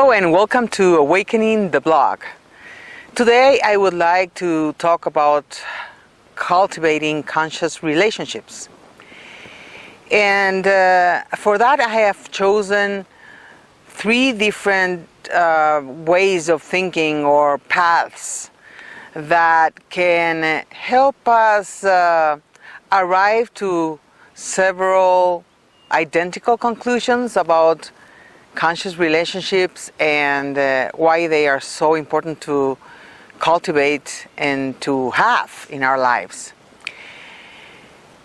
Hello and welcome to Awakening the blog. Today I would like to talk about cultivating conscious relationships. And for that I have chosen three different ways of thinking or paths that can help us arrive to several identical conclusions about conscious relationships and why they are so important to cultivate and to have in our lives.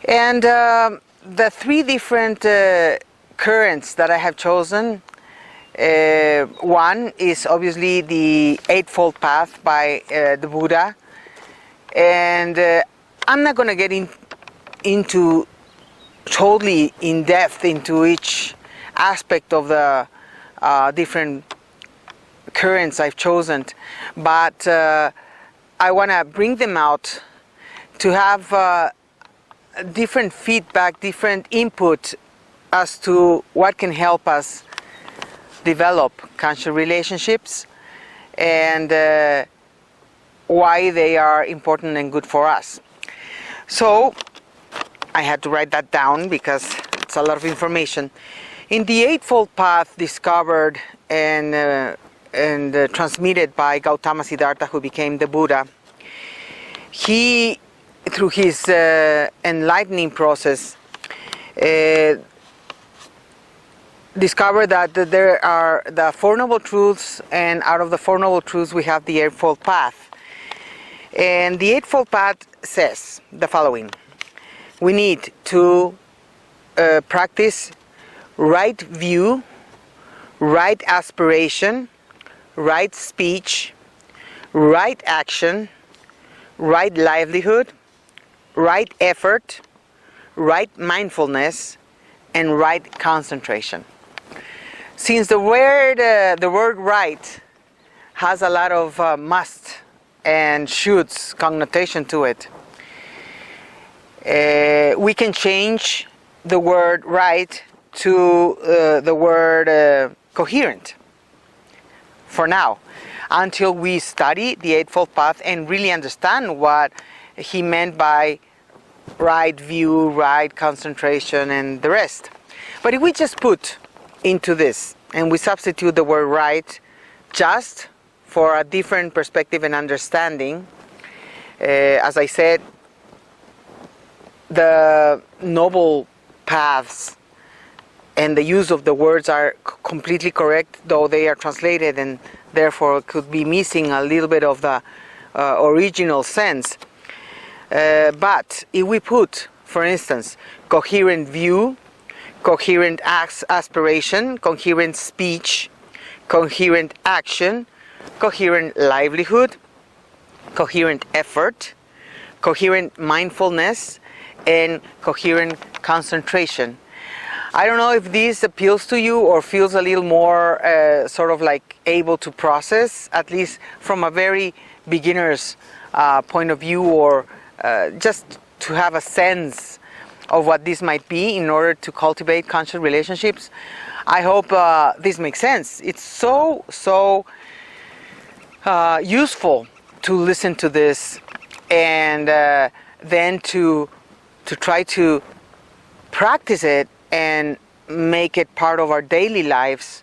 And the three different currents that I have chosen, one is obviously the Eightfold Path by the Buddha, and I'm not going to get into totally in depth into each aspect of the different currents I've chosen, but I want to bring them out to have different feedback, different input as to what can help us develop conscious relationships and why they are important and good for us. So I had to write that down because it's a lot of information. In the Eightfold Path, discovered and transmitted by Gautama Siddhartha, who became the Buddha, he, through his enlightening process, discovered that there are the Four Noble Truths, and out of the Four Noble Truths we have the Eightfold Path. And the Eightfold Path says the following: we need to practice right view, right aspiration, right speech, right action, right livelihood, right effort, right mindfulness, and right concentration. Since the word right has a lot of must and shoulds connotation to it, we can change the word right to the word coherent for now, until we study the Eightfold Path and really understand what he meant by right view, right concentration, and the rest. But if we just put into this and we substitute the word right just for a different perspective and understanding, as I said, the noble paths and the use of the words are completely correct, though they are translated and therefore could be missing a little bit of the original sense. But if we put, for instance, coherent view, coherent aspiration, coherent speech, coherent action, coherent livelihood, coherent effort, coherent mindfulness, and coherent concentration. I don't know if this appeals to you or feels a little more sort of like able to process, at least from a very beginner's point of view, or just to have a sense of what this might be in order to cultivate conscious relationships. I hope this makes sense. It's so useful to listen to this and then to try to practice it and make it part of our daily lives,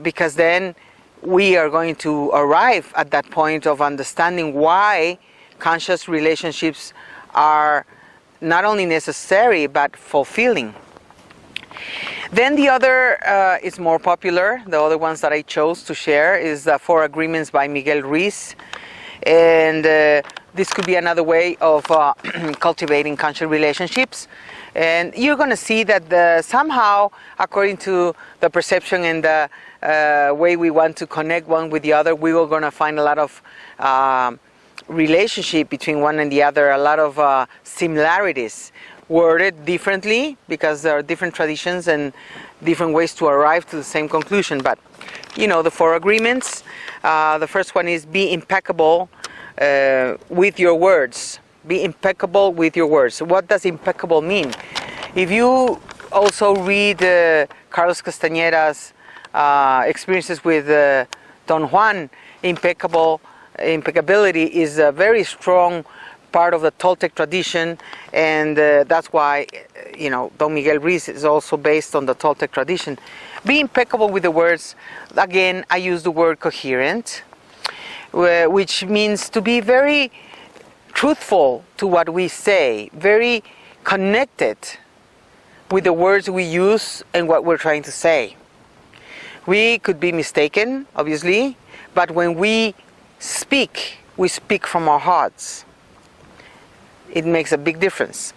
because then we are going to arrive at that point of understanding why conscious relationships are not only necessary but fulfilling. Then the other is more popular. The other ones that I chose to share is the Four Agreements by Miguel Ruiz, and this could be another way of cultivating conscious relationships. And you're going to see that somehow, according to the perception and the way we want to connect one with the other, we are going to find a lot of relationship between one and the other, a lot of similarities, worded differently because there are different traditions and different ways to arrive to the same conclusion. But you know, the Four Agreements, the first one is be impeccable with your words. Be impeccable with your words. What does impeccable mean? If you also read Carlos Castañeda's experiences with Don Juan, impeccability is a very strong part of the Toltec tradition, and that's why Don Miguel Ruiz is also based on the Toltec tradition. Be impeccable with the words. Again, I use the word coherent, which means to be very truthful to what we say, very connected with the words we use and what we're trying to say. We could be mistaken, obviously, but when we speak from our hearts. It makes a big difference.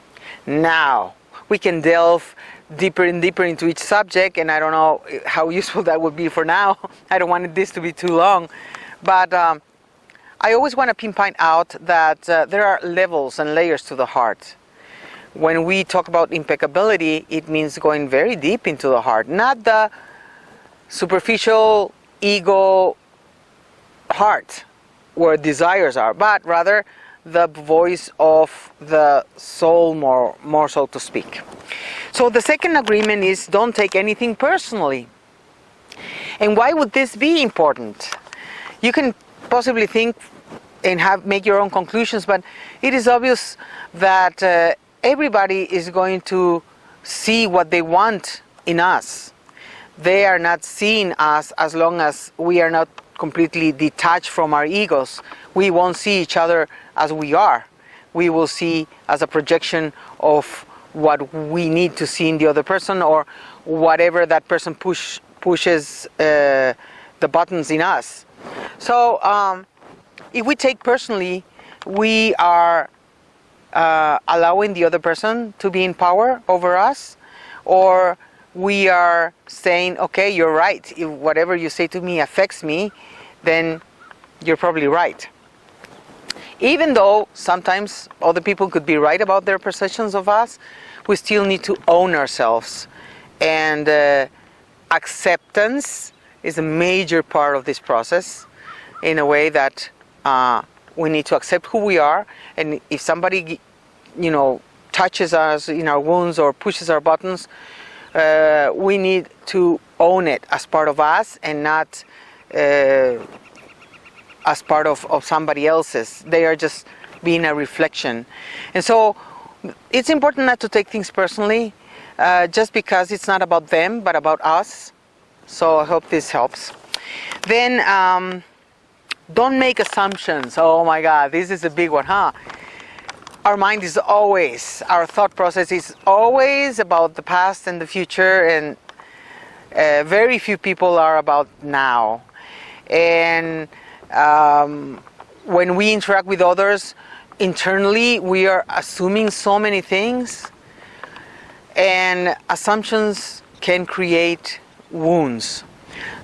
Now, we can delve deeper and deeper into each subject, and I don't know how useful that would be for now. I don't want this to be too long. But I always want to pinpoint out that there are levels and layers to the heart. When we talk about impeccability, it means going very deep into the heart, not the superficial ego heart where desires are, but rather the voice of the soul, more so to speak. So the second agreement is don't take anything personally. And why would this be important? You can possibly think and make your own conclusions, but it is obvious that everybody is going to see what they want in us. They are not seeing us as long as we are not completely detached from our egos. We won't see each other as we are. We will see as a projection of what we need to see in the other person, or whatever that person pushes the buttons in us. So if we take personally, we are allowing the other person to be in power over us, or we are saying, okay, you're right. If whatever you say to me affects me, then you're probably right. Even though sometimes other people could be right about their perceptions of us, we still need to own ourselves. And acceptance is a major part of this process, in a way that we need to accept who we are. And if somebody, touches us in our wounds or pushes our buttons, we need to own it as part of us and not as part of somebody else's. They are just being a reflection. And so it's important not to take things personally, just because it's not about them but about us. So I hope this helps. Then don't make assumptions. Oh my God, this is a big one, huh? Our mind is always, our thought process is always about the past and the future, and very few people are about now. And when we interact with others, internally we are assuming so many things, and assumptions can create wounds.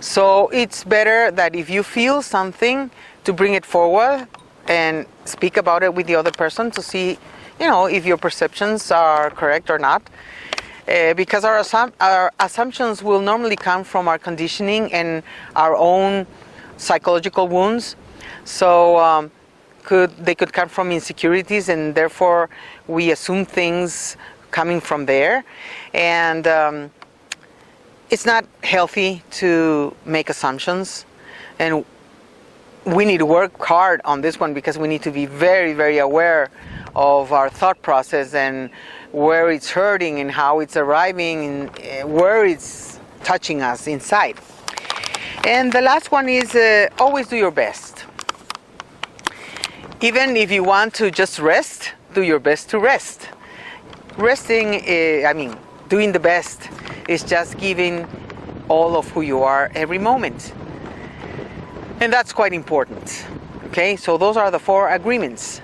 So it's better that if you feel something, to bring it forward and speak about it with the other person to see, if your perceptions are correct or not. Because our assumptions will normally come from our conditioning and our own psychological wounds. So they could come from insecurities, and therefore we assume things coming from there. And it's not healthy to make assumptions, and we need to work hard on this one, because we need to be very, very aware of our thought process and where it's hurting and how it's arriving and where it's touching us inside. And the last one is always do your best. Even if you want to just rest, do your best to rest. Resting, doing the best is just giving all of who you are every moment. And that's quite important. Okay, so those are the 4 agreements.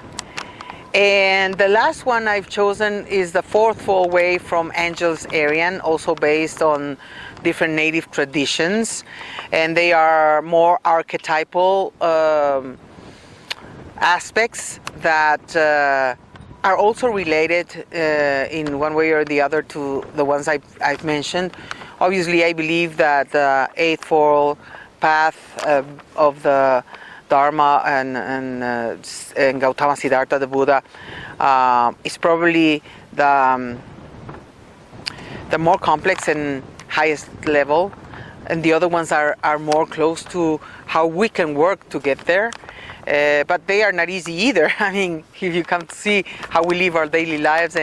And the last one I've chosen is the Fourfold Way from Angeles Arian, also based on different native traditions. And they are more archetypal aspects that are also related in one way or the other to the ones I've mentioned. Obviously, I believe that the Eightfold Path of the Dharma and Gautama Siddhartha, the Buddha, is probably the more complex and highest level. and the other ones are more close to how we can work to get there. But they are not easy either. I mean, if you come to see how we live our daily lives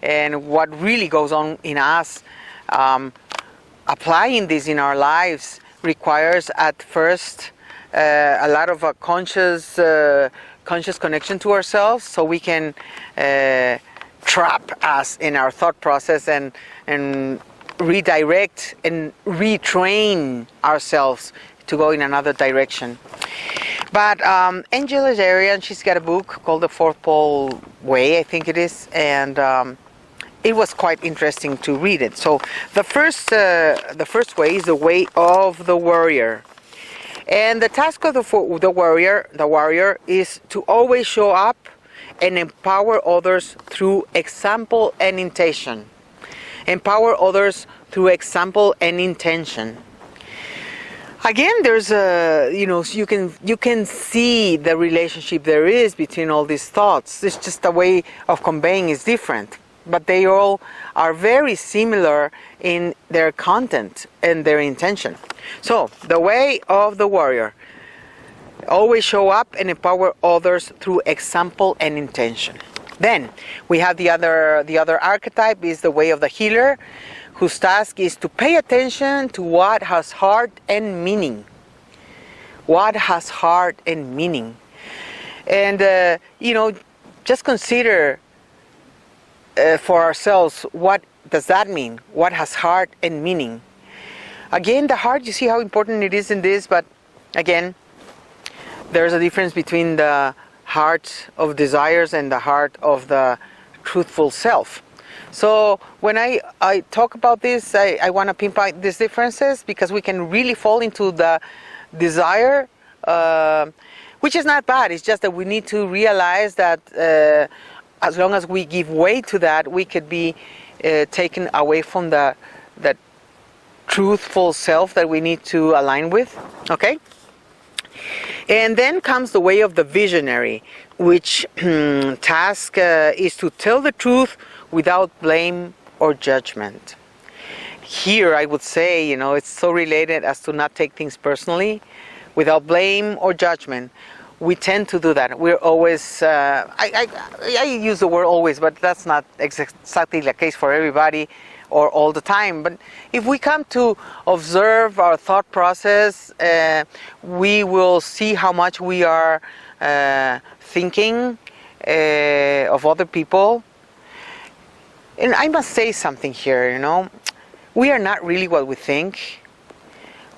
and what really goes on in us, applying this in our lives requires at first a lot of a conscious connection to ourselves, so we can trap us in our thought process and redirect and retrain ourselves to go in another direction. But Angela Dareian, she's got a book called The Fourth Pole Way, I think it is, and it was quite interesting to read it. So the first way is the way of the warrior. And the task of the warrior is to always show up and empower others through example and intention. Empower others through example and intention. Again, there's you can see the relationship there is between all these thoughts. It's just the way of conveying is different, but they all are very similar in their content and their intention. So, the way of the warrior. Always show up and empower others through example and intention. Then we have the other archetype is the way of the healer, whose task is to pay attention to what has heart and meaning. What has heart and meaning. And just consider for ourselves, what does that mean? What has heart and meaning? Again, the heart, you see how important it is in this, but again, there's a difference between the heart of desires and the heart of the truthful self. So when I talk about this, I want to pinpoint these differences, because we can really fall into the desire, which is not bad. It's just that we need to realize that as long as we give way to that, we could be taken away from that truthful self that we need to align with. Okay? And then comes the way of the visionary, which task is to tell the truth without blame or judgment. Here I would say, it's so related as to not take things personally, without blame or judgment. We tend to do that. We're always, I use the word always, but that's not exactly the case for everybody or all the time. But if we come to observe our thought process, we will see how much we are thinking of other people. And I must say something here, we are not really what we think.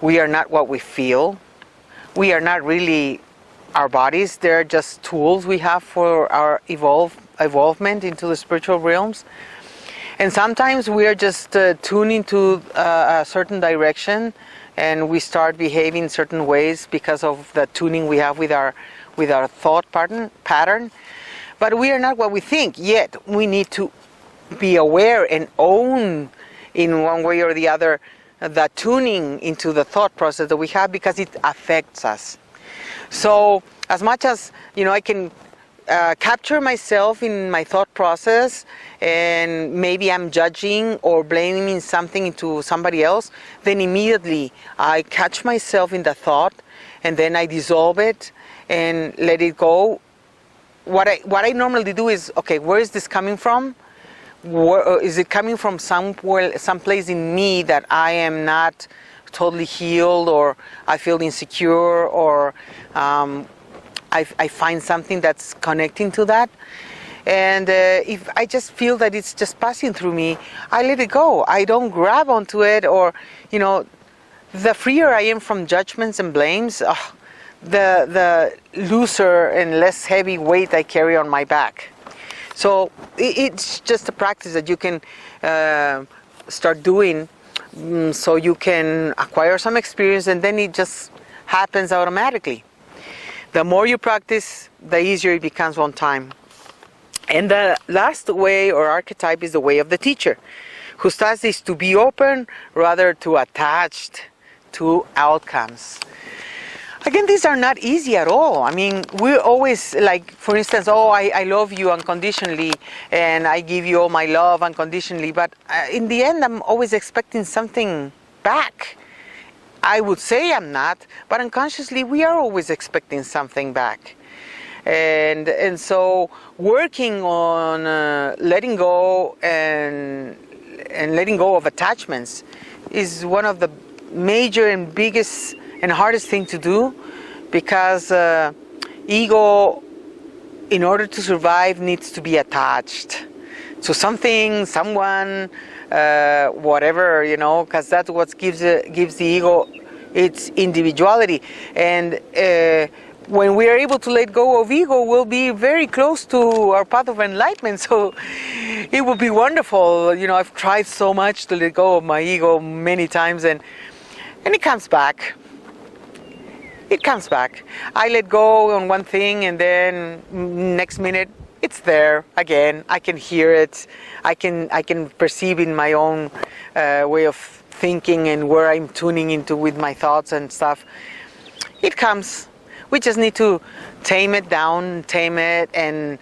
We are not what we feel. We are not really our bodies. They're just tools we have for our evolvement into the spiritual realms. And sometimes we are just tuning to a certain direction, and we start behaving certain ways because of the tuning we have with our thought pattern. But we are not what we think, yet we need to be aware and own in one way or the other the tuning into the thought process that we have, because it affects us. So as much as I can capture myself in my thought process, and maybe I'm judging or blaming something into somebody else, then immediately I catch myself in the thought, and then I dissolve it and let it go. What I normally do is, okay, where is this coming from? Is it coming from someplace in me that I am not totally healed, or I feel insecure, or I find something that's connecting to that? And if I just feel that it's just passing through me, I let it go. I don't grab onto it, or the freer I am from judgments and blames, the looser and less heavy weight I carry on my back. So it's just a practice that you can start doing, so you can acquire some experience, and then it just happens automatically. The more you practice, the easier it becomes one time. And the last way or archetype is the way of the teacher, whose task is to be open rather to attached to outcomes. Again, these are not easy at all. I mean, we're always like, for instance, I love you unconditionally, and I give you all my love unconditionally, but in the end, I'm always expecting something back. I would say I'm not, but unconsciously we are always expecting something back. And so working on letting go and letting go of attachments is one of the major and biggest and hardest thing to do, because ego, in order to survive, needs to be attached to something, someone, whatever, because that's what gives the ego its individuality. And when we are able to let go of ego, we'll be very close to our path of enlightenment. So it will be wonderful. I've tried so much to let go of my ego many times, and it comes back. It comes back. I let go on one thing, and then next minute it's there again. I can hear it. I can perceive in my own way of thinking and where I'm tuning into with my thoughts and stuff. It comes. We just need to tame it down, and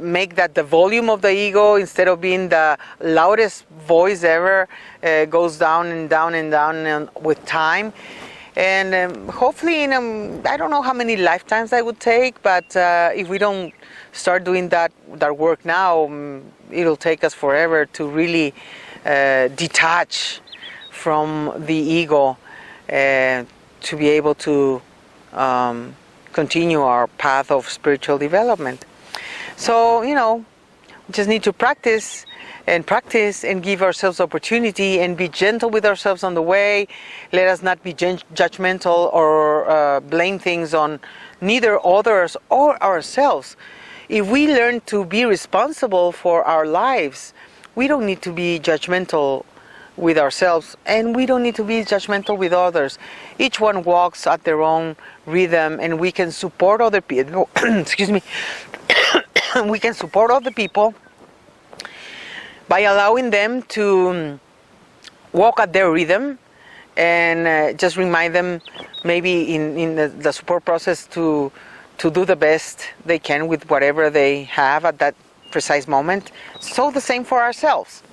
make that the volume of the ego, instead of being the loudest voice ever, goes down and down and down with time. And hopefully I don't know how many lifetimes that would take, but if we don't start doing that work now, it'll take us forever to really detach from the ego, to be able to continue our path of spiritual development. So, we just need to practice and give ourselves opportunity, and be gentle with ourselves on the way. Let us not be judgmental or blame things on neither others or ourselves. If we learn to be responsible for our lives, we don't need to be judgmental with ourselves, and we don't need to be judgmental with others. Each one walks at their own rhythm, and we can support other people. Excuse me. We can support other people by allowing them to walk at their rhythm, and just remind them, maybe in the support process, to do the best they can with whatever they have at that precise moment. So the same for ourselves.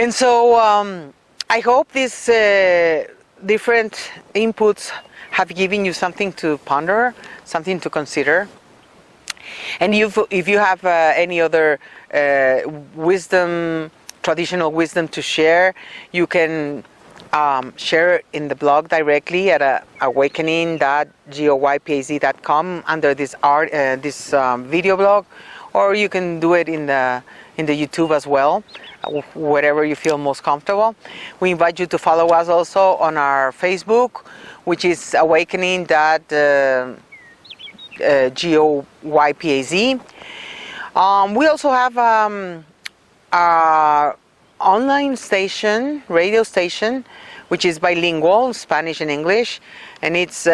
And so I hope these different inputs have given you something to ponder, something to consider. And if you have any other wisdom, traditional wisdom to share, you can share it in the blog directly at awakening.goypaz.com under this video blog, or you can do it in the YouTube as well, wherever you feel most comfortable. We invite you to follow us also on our Facebook, which is awakening.goypaz. We also have our online station, radio station, which is bilingual, Spanish and English, and it's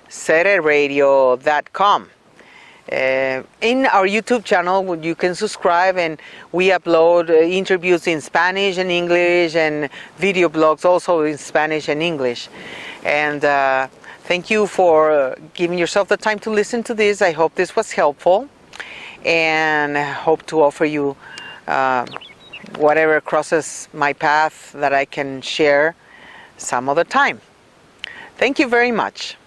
Serenidad.com. In our YouTube channel, you can subscribe, and we upload interviews in Spanish and English, and video blogs also in Spanish and English. And thank you for giving yourself the time to listen to this. I hope this was helpful, and I hope to offer you whatever crosses my path that I can share some other time. Thank you very much.